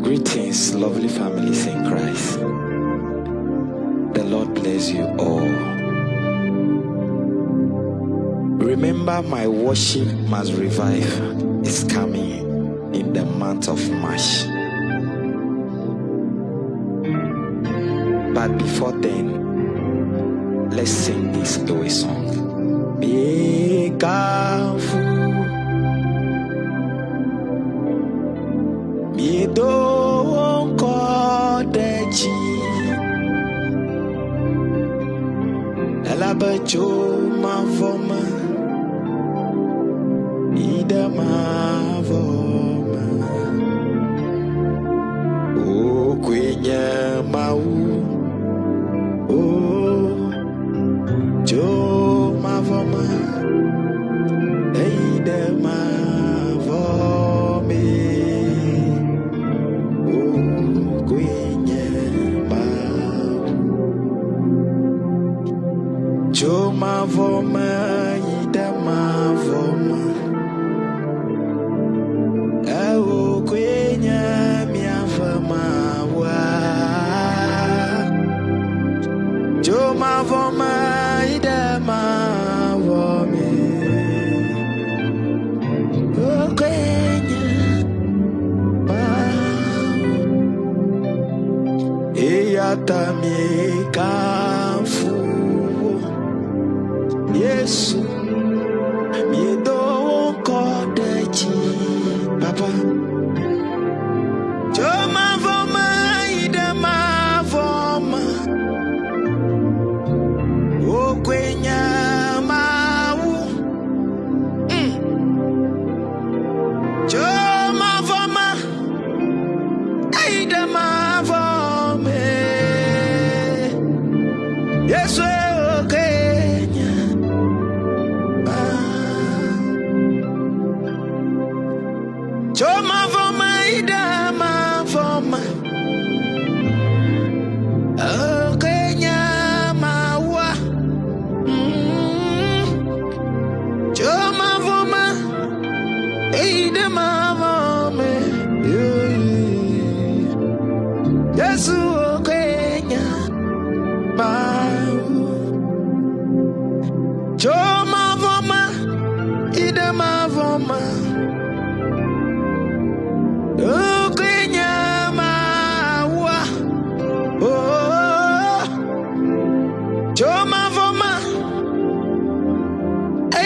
Greetings, lovely families in Christ. The Lord bless you all. Remember, my worship must revive is coming in the month of March. But before then, let's sing this away song. Be careful. Be don't call the G. Elabacho ma voma. Ida ma voma. O quenya mau. O jo ma voma. Ida ma voma. O quenya mau. Jo ma voma. Ida ma voma. O quenya mia voma wa. Jo ma voma ida ma vome. O quenya ma. Eya tamie kafu. Yesu mi do kodechi papa. Jo ma voma ida ma voma. O quenya mau. Jo ma voma ida ma vome. Yesu o quenya jo ma voma ida ma voma. O quenya maua. Jo ma voma ida ma voma. Yesu o quenya mau. Jo ma voma ida ma voma. O quenya maua. Oh, jo ma voma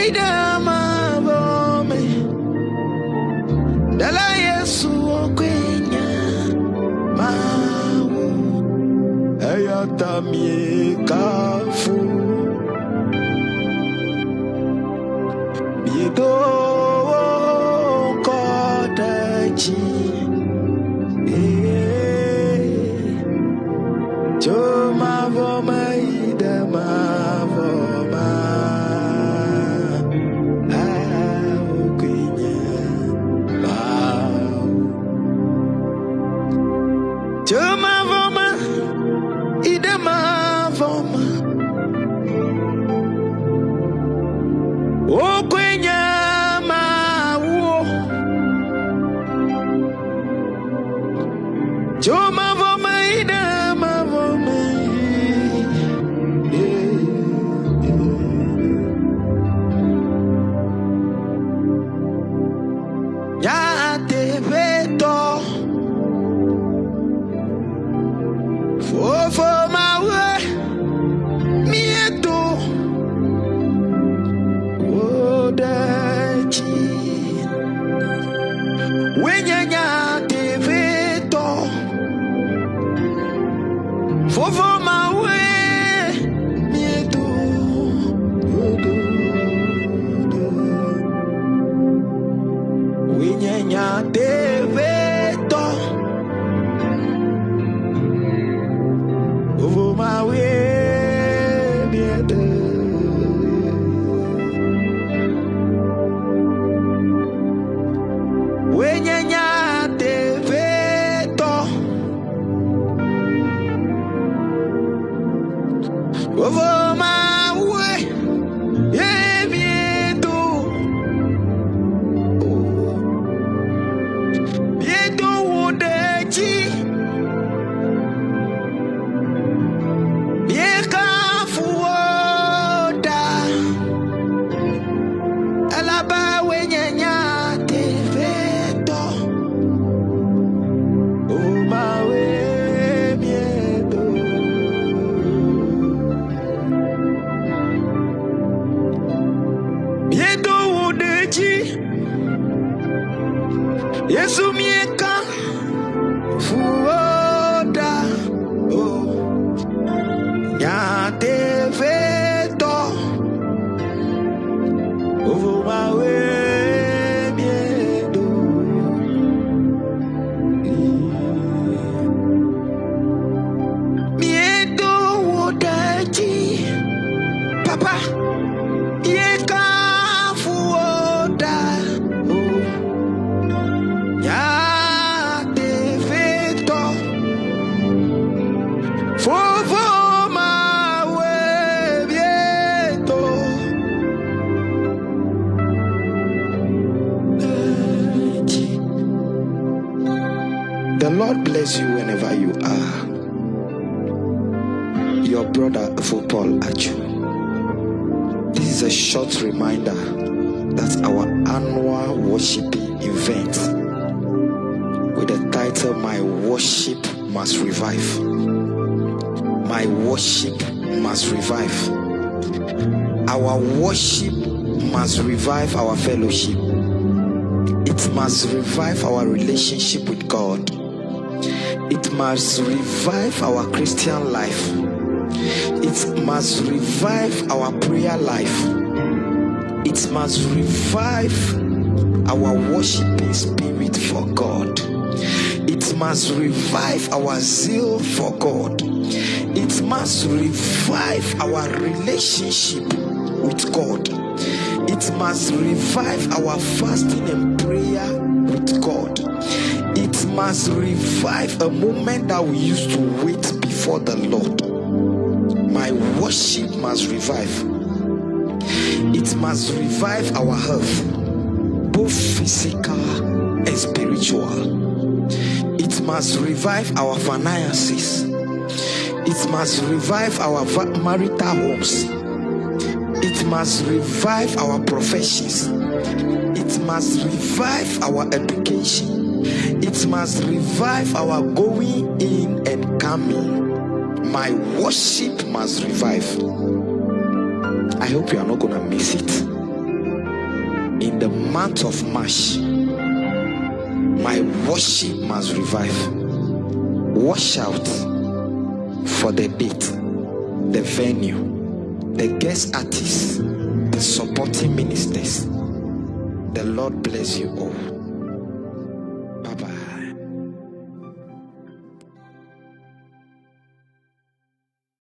ida ma voma. Dala Yesu o quenya mau. Eya tamie kafu. Biedo kodachi. Jo ma voma ida ma voma. O quenya mau. Jo ma voma ida ma voma. O quenya mau. Jo ma voma ida ma voma. Ya te veto. Fofo mawe. Mieto. O Yesu mieka fuoda oh ya deveto over my way miedo miedo wodaji papa yeka fuoda oh ya deveto over my way miedo. The Lord bless you whenever you are. Your brother Football Atsu. This is a short reminder that our annual worshiping event with the title My Worship Must Revive. My worship must revive. Our worship must revive our fellowship. It must revive our relationship with God. It must revive our Christian life. It must revive our prayer life. It must revive our worshiping spirit for God. It must revive our zeal for God. It must revive our relationship with God. It must revive our fasting and prayer with God. It must revive a moment that we used to wait before the Lord. My worship must revive. It must revive our health, both physical and spiritual. It must revive our finances. It must revive our marital homes. It must revive our professions. It must revive our education. It must revive our going in and coming. My worship must revive. I hope you are not going to miss it. In the month of March, my worship must revive. Watch out for the date, the venue, the guest artists, the supporting ministers. The Lord bless you all.